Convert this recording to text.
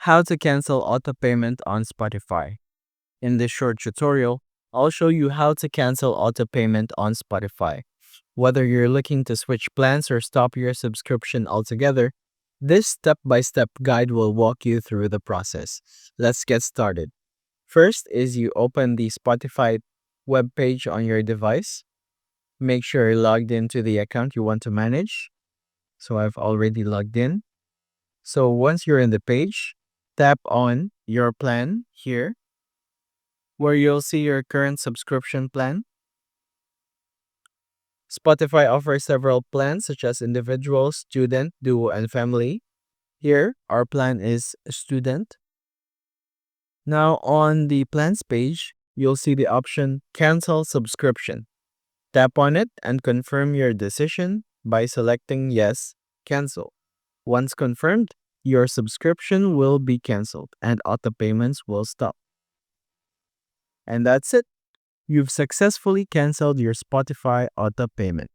How to cancel auto payment on Spotify. In this short tutorial, I'll show you how to cancel auto payment on Spotify. Whether you're looking to switch plans or stop your subscription altogether, this step-by-step guide will walk you through the process. Let's get started. First is you open the Spotify webpage on your device. Make sure you're logged into the account you want to manage. So I've already logged in. So once you're in the page, tap on your plan here, where you'll see your current subscription plan. Spotify offers several plans such as individual, student, duo, and family. Here, our plan is student. Now on the plans page, you'll see the option cancel subscription. Tap on it and confirm your decision by selecting yes, cancel. Once confirmed, your subscription will be canceled and auto payments will stop. And that's it. You've successfully canceled your Spotify auto payment.